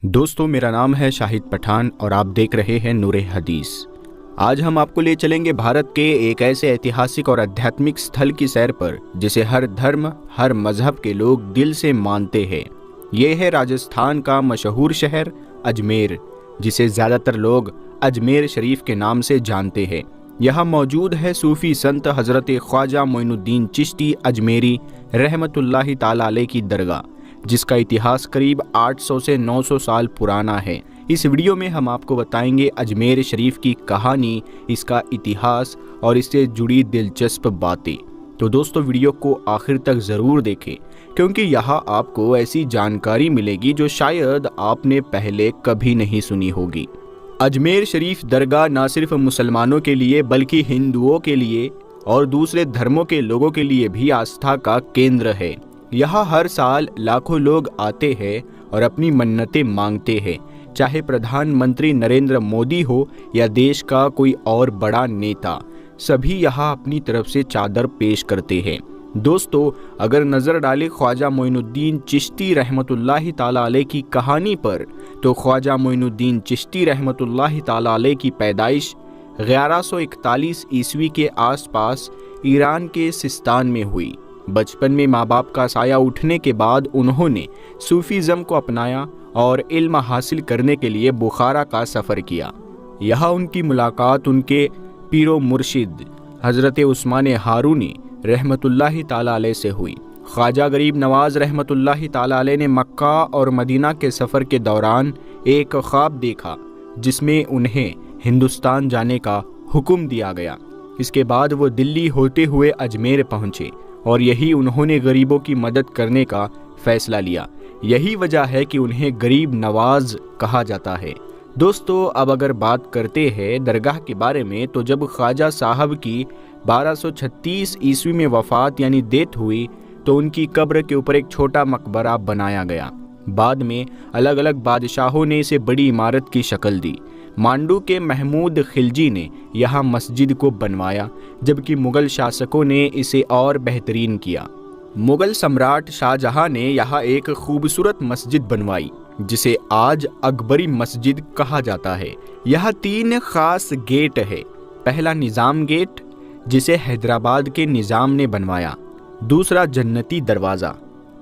दोस्तों, मेरा नाम है शाहिद पठान और आप देख रहे हैं नूरे हदीस। आज हम आपको ले चलेंगे भारत के एक ऐसे ऐतिहासिक और आध्यात्मिक स्थल की सैर पर जिसे हर धर्म, हर मजहब के लोग दिल से मानते हैं। ये है राजस्थान का मशहूर शहर अजमेर, जिसे ज़्यादातर लोग अजमेर शरीफ के नाम से जानते हैं। यहाँ मौजूद है सूफ़ी संत हज़रत ख्वाजा मोइनुद्दीन चिश्ती अजमेरी रहमतुल्लाहि ताला अलैह की दरगाह, जिसका इतिहास करीब 800 से 900 साल पुराना है। इस वीडियो में हम आपको बताएंगे अजमेर शरीफ की कहानी, इसका इतिहास और इससे जुड़ी दिलचस्प बातें। तो दोस्तों, वीडियो को आखिर तक ज़रूर देखें, क्योंकि यहाँ आपको ऐसी जानकारी मिलेगी जो शायद आपने पहले कभी नहीं सुनी होगी। अजमेर शरीफ दरगाह न सिर्फ मुसलमानों के लिए बल्कि हिंदुओं के लिए और दूसरे धर्मों के लोगों के लिए भी आस्था का केंद्र है। यहाँ हर साल लाखों लोग आते हैं और अपनी मन्नतें मांगते हैं, चाहे प्रधानमंत्री नरेंद्र मोदी हो या देश का कोई और बड़ा नेता, सभी यहाँ अपनी तरफ से चादर पेश करते हैं। दोस्तों, अगर नज़र डालें ख्वाजा मोइनुद्दीन चिश्ती रहमतुल्लाहि ताला अलैह की कहानी पर, तो ख्वाजा मोइनुद्दीन चिश्ती रहमतुल्लाहि ताला अलैह की पैदाइश 1141 ईस्वी के आसपास ईरान के सिस्तान में हुई। बचपन में माँ बाप का साया उठने के बाद उन्होंने सूफीज़म को अपनाया और इल्म हासिल करने के लिए बुखारा का सफ़र किया। यहाँ उनकी मुलाकात उनके पीरो मुर्शिद हज़रत उस्मान हारूनी रहमतुल्लाहि ताला अलैह से हुई। ख्वाजा गरीब नवाज रहमतुल्लाहि ताला अलैह ने मक्का और मदीना के सफ़र के दौरान एक ख्वाब देखा जिसमें उन्हें हिंदुस्तान जाने का हुक्म दिया गया। इसके बाद वो दिल्ली होते हुए अजमेर पहुँचे और यही उन्होंने गरीबों की मदद करने का फ़ैसला लिया। यही वजह है कि उन्हें गरीब नवाज कहा जाता है। दोस्तों, अब अगर बात करते हैं दरगाह के बारे में, तो जब ख्वाजा साहब की 1236 ईस्वी में वफ़ात यानी डेथ हुई, तो उनकी कब्र के ऊपर एक छोटा मकबरा बनाया गया। बाद में अलग अलग बादशाहों ने इसे बड़ी इमारत की शक्ल दी। मांडू के महमूद खिलजी ने यहाँ मस्जिद को बनवाया, जबकि मुग़ल शासकों ने इसे और बेहतरीन किया। मुग़ल सम्राट शाहजहां ने यहाँ एक खूबसूरत मस्जिद बनवाई जिसे आज अकबरी मस्जिद कहा जाता है। यहाँ 3 ख़ास गेट है। पहला निज़ाम गेट, जिसे हैदराबाद के निज़ाम ने बनवाया। दूसरा जन्नती दरवाज़ा।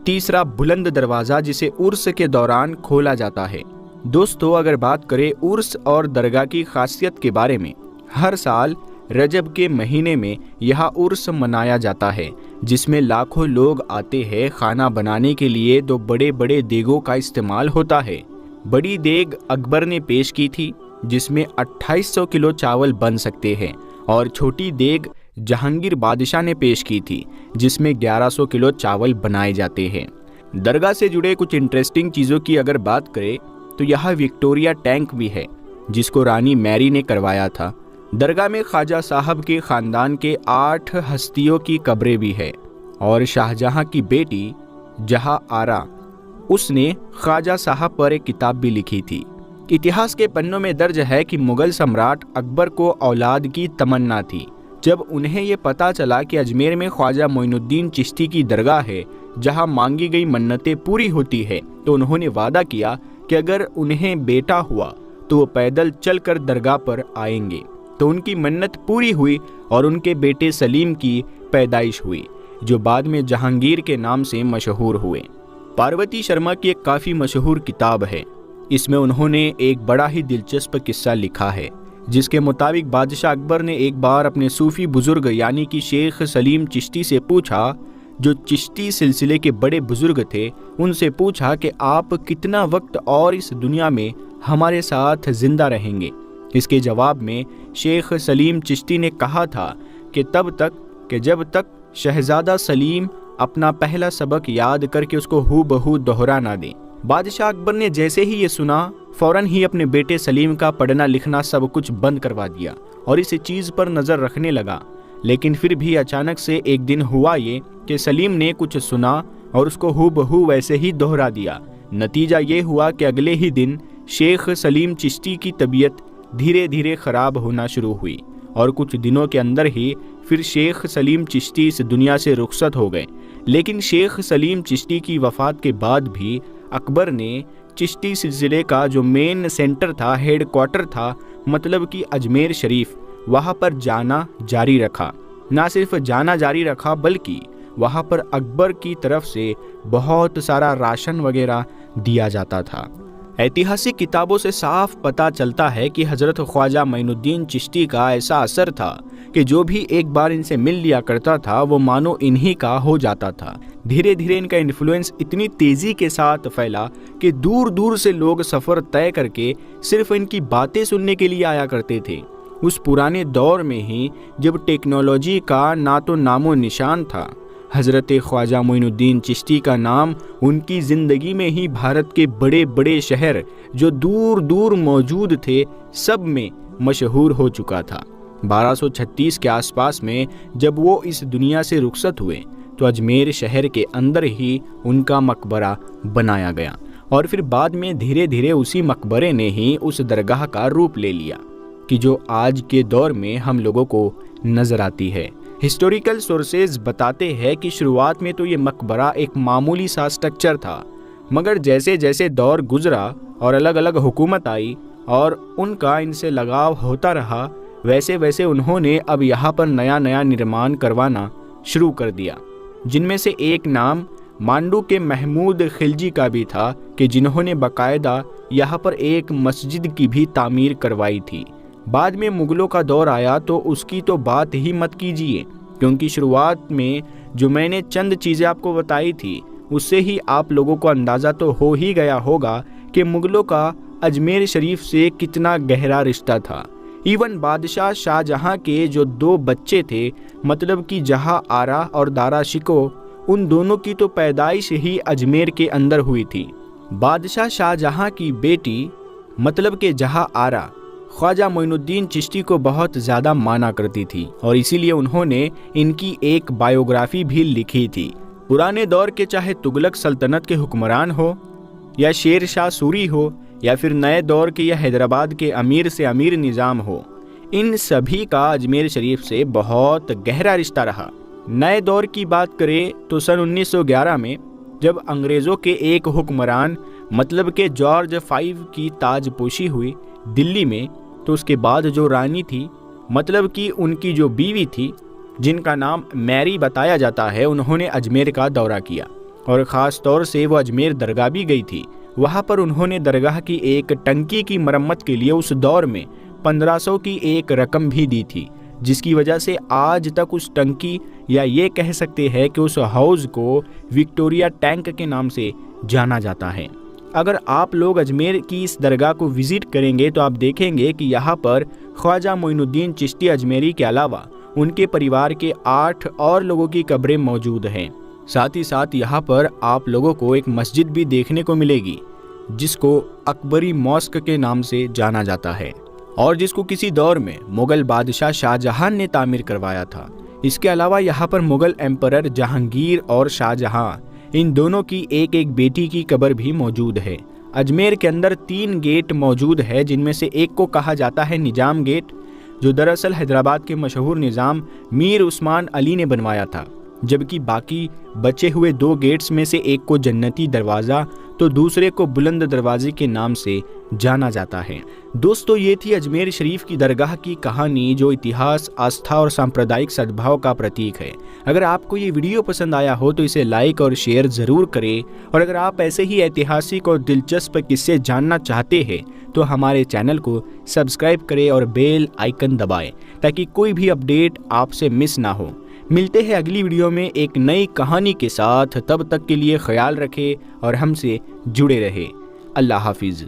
तीसरा बुलंद दरवाज़ा, जिसे उर्स के दौरान खोला जाता है। दोस्तों, अगर बात करें उर्स और दरगाह की खासियत के बारे में, हर साल रजब के महीने में यहाँ उर्स मनाया जाता है, जिसमें लाखों लोग आते हैं। खाना बनाने के लिए 2 बड़े बड़े देगों का इस्तेमाल होता है। बड़ी देग अकबर ने पेश की थी, जिसमें 2800 किलो चावल बन सकते हैं, और छोटी देग जहांगीर बादशाह ने पेश की थी, जिसमें 1100 किलो चावल बनाए जाते हैं। दरगाह से जुड़े कुछ इंटरेस्टिंग चीज़ों की अगर बात करें, तो यहाँ विक्टोरिया टैंक भी है, जिसको रानी मैरी ने करवाया था। दरगाह में ख्वाजा साहब के ख़ानदान के 8 हस्तियों की कब्रें भी है, और शाहजहां की बेटी जहां आरा, उसने ख्वाजा साहब पर एक किताब भी लिखी थी। इतिहास के पन्नों में दर्ज है कि मुग़ल सम्राट अकबर को औलाद की तमन्ना थी। जब उन्हें ये पता चला कि अजमेर में ख्वाजा मोइनुद्दीन चिश्ती की दरगाह है जहां मांगी गई मन्नतें पूरी होती है, तो उन्होंने वादा किया कि अगर उन्हें बेटा हुआ तो वो पैदल चलकर दरगाह पर आएंगे। तो उनकी मन्नत पूरी हुई और उनके बेटे सलीम की पैदाइश हुई, जो बाद में जहांगीर के नाम से मशहूर हुए। पार्वती शर्मा की एक काफ़ी मशहूर किताब है। इसमें उन्होंने एक बड़ा ही दिलचस्प किस्सा लिखा है, जिसके मुताबिक बादशाह अकबर ने एक बार अपने सूफ़ी बुज़ुर्ग यानी कि शेख सलीम चिश्ती से पूछा, जो चिश्ती सिलसिले के बड़े बुज़ुर्ग थे, उनसे पूछा कि आप कितना वक्त और इस दुनिया में हमारे साथ ज़िंदा रहेंगे। इसके जवाब में शेख सलीम चिश्ती ने कहा था कि तब तक कि जब तक शहज़ादा सलीम अपना पहला सबक याद करके उसको हूबहू दोहरा ना दें। बादशाह अकबर ने जैसे ही ये सुना, फ़ौरन ही अपने बेटे सलीम का पढ़ना लिखना सब कुछ बंद करवा दिया और इस चीज़ पर नज़र रखने लगा। लेकिन फिर भी अचानक से एक दिन हुआ ये कि सलीम ने कुछ सुना और उसको हूबहू वैसे ही दोहरा दिया। नतीजा ये हुआ कि अगले ही दिन शेख सलीम चिश्ती की तबीयत धीरे धीरे ख़राब होना शुरू हुई और कुछ दिनों के अंदर ही फिर शेख सलीम चिश्ती इस दुनिया से रुखसत हो गए। लेकिन शेख सलीम चिश्ती की वफ़ात के बाद भी अकबर ने चिश्ती सिलसिले का जो मेन सेंटर था, हेड क्वार्टर था, मतलब कि अजमेर शरीफ, वहाँ पर जाना जारी रखा। ना सिर्फ जाना जारी रखा बल्कि वहाँ पर अकबर की तरफ से बहुत सारा राशन वगैरह दिया जाता था। ऐतिहासिक किताबों से साफ पता चलता है कि हज़रत ख्वाजा मोइनुद्दीन चिश्ती का ऐसा असर था कि जो भी एक बार इनसे मिल लिया करता था वो मानो इन्हीं का हो जाता था। धीरे धीरे इनका इन्फ्लुएंस इतनी तेज़ी के साथ फैला कि दूर दूर से लोग सफ़र तय करके सिर्फ इनकी बातें सुनने के लिए आया करते थे। उस पुराने दौर में ही जब टेक्नोलॉजी का ना तो नामो निशान था, हज़रत ख्वाजा मोइनुद्दीन चिश्ती का नाम उनकी ज़िंदगी में ही भारत के बड़े बड़े शहर जो दूर दूर मौजूद थे सब में मशहूर हो चुका था। 1236 के आसपास में जब वो इस दुनिया से रुखसत हुए तो अजमेर शहर के अंदर ही उनका मकबरा बनाया गया और फिर बाद में धीरे धीरे उसी मकबरे ने ही उस दरगाह का रूप ले लिया कि जो आज के दौर में हम लोगों को नज़र आती है। हिस्टोरिकल सोर्सेज बताते हैं कि शुरुआत में तो ये मकबरा एक मामूली सा स्ट्रक्चर था, मगर जैसे जैसे दौर गुजरा और अलग अलग हुकूमत आई और उनका इनसे लगाव होता रहा, वैसे वैसे उन्होंने अब यहाँ पर नया नया निर्माण करवाना शुरू कर दिया, जिनमें से एक नाम मांडू के महमूद खिलजी का भी था कि जिन्होंने बाकायदा यहाँ पर एक मस्जिद की भी तामीर करवाई थी। बाद में मुग़लों का दौर आया तो उसकी तो बात ही मत कीजिए, क्योंकि शुरुआत में जो मैंने चंद चीज़ें आपको बताई थी उससे ही आप लोगों को अंदाज़ा तो हो ही गया होगा कि मुग़लों का अजमेर शरीफ से कितना गहरा रिश्ता था। इवन बादशाह शाहजहां के जो 2 बच्चे थे, मतलब कि जहां आरा और दारा शिको, उन दोनों की तो पैदाइश ही अजमेर के अंदर हुई थी। बादशाह शाहजहां की बेटी मतलब कि जहां आरा ख्वाजा मोइनुद्दीन चिश्ती को बहुत ज़्यादा माना करती थी और इसीलिए उन्होंने इनकी एक बायोग्राफी भी लिखी थी। पुराने दौर के चाहे तुगलक सल्तनत के हुक्मरान हो या शेर शाह सूरी हो या फिर नए दौर के या हैदराबाद के अमीर से अमीर निज़ाम हो, इन सभी का अजमेर शरीफ से बहुत गहरा रिश्ता रहा। नए दौर की बात करें तो सन 1911 में जब अंग्रेज़ों के एक हुक्मरान मतलब के जॉर्ज 5 की ताजपोशी हुई दिल्ली में, तो उसके बाद जो रानी थी मतलब कि उनकी जो बीवी थी जिनका नाम मैरी बताया जाता है, उन्होंने अजमेर का दौरा किया और ख़ास तौर से वो अजमेर दरगाह भी गई थी। वहाँ पर उन्होंने दरगाह की एक टंकी की मरम्मत के लिए उस दौर में 1500 की एक रकम भी दी थी, जिसकी वजह से आज तक उस टंकी या ये कह सकते हैं कि उस हाउस को विक्टोरिया टैंक के नाम से जाना जाता है। अगर आप लोग अजमेर की इस दरगाह को विज़िट करेंगे तो आप देखेंगे कि यहाँ पर ख्वाजा मोइनुद्दीन चिश्ती अजमेरी के अलावा उनके परिवार के 8 और लोगों की कब्रें मौजूद हैं। साथ ही साथ यहाँ पर आप लोगों को एक मस्जिद भी देखने को मिलेगी जिसको अकबरी मॉस्क के नाम से जाना जाता है और जिसको किसी दौर में मुग़ल बादशाह शाहजहां ने तामीर करवाया था। इसके अलावा यहाँ पर मुग़ल एम्परर जहांगीर और शाहजहां, इन दोनों की एक एक बेटी की कब्र भी मौजूद है। अजमेर के अंदर 3 गेट मौजूद है, जिनमें से एक को कहा जाता है निजाम गेट, जो दरअसल हैदराबाद के मशहूर निज़ाम मीर उस्मान अली ने बनवाया था, जबकि बाकी बचे हुए 2 गेट्स में से एक को जन्नती दरवाज़ा तो दूसरे को बुलंद दरवाजे के नाम से जाना जाता है। दोस्तों, ये थी अजमेर शरीफ की दरगाह की कहानी जो इतिहास, आस्था और सांप्रदायिक सद्भाव का प्रतीक है। अगर आपको ये वीडियो पसंद आया हो तो इसे लाइक और शेयर ज़रूर करें और अगर आप ऐसे ही ऐतिहासिक और दिलचस्प किस्से जानना चाहते हैं तो हमारे चैनल को सब्सक्राइब करें और बेल आइकन दबाएं ताकि कोई भी अपडेट आपसे मिस ना हो। मिलते हैं अगली वीडियो में एक नई कहानी के साथ। तब तक के लिए ख्याल रखें और हमसे जुड़े रहें। अल्लाह हाफिज़।